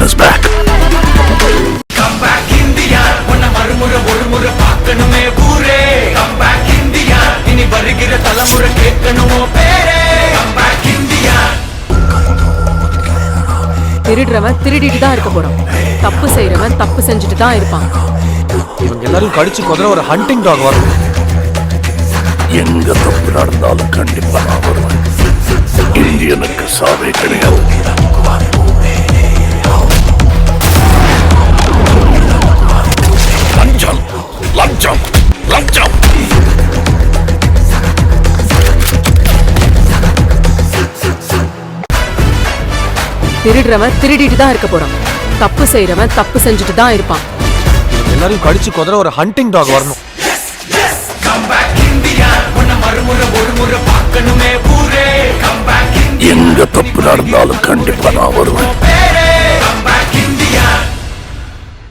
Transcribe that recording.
is back. Come back India, உன்னை மறுமுறை ஒரு முறை பார்க்கணுமே ஊரே. Come back India, இனி வருகிற தலைமுறை கேட்கணுமோ பேரே. Come back India. திருடுறவன் திருடிட்டு தான் இருக்க போறான், தப்பு செய்யறவன் தப்பு செஞ்சுட்டு தான் இருப்பான். இவங்க எல்லாரும் கடிச்சு கொதற ஒரு ஹண்டிங் டாக் வரும். எங்க தப்பு நடந்தாலும் கண்டிப்பா நான் வருவேன். இந்தியனுக்கு சாவே கிடையாது. லஞ்சம் லஞ்சம் லஞ்சம். திருடுறவன் திருடிட்டு தான் இருக்க போறான், தப்பு செய்யறவன் தப்பு செஞ்சுட்டு தான் இருப்பான். இவங்க எல்லாரும் கடிச்சு கொதற ஒரு ஹண்டிங் டாக் வரணும். Come back India, உன்னை மறுமுறை ஒரு முறை பார்க்கணுமே ஊரே. Come back India. எங்க தப்பு நடந்தாலும் கண்டிப்பா நான் வருவேன்.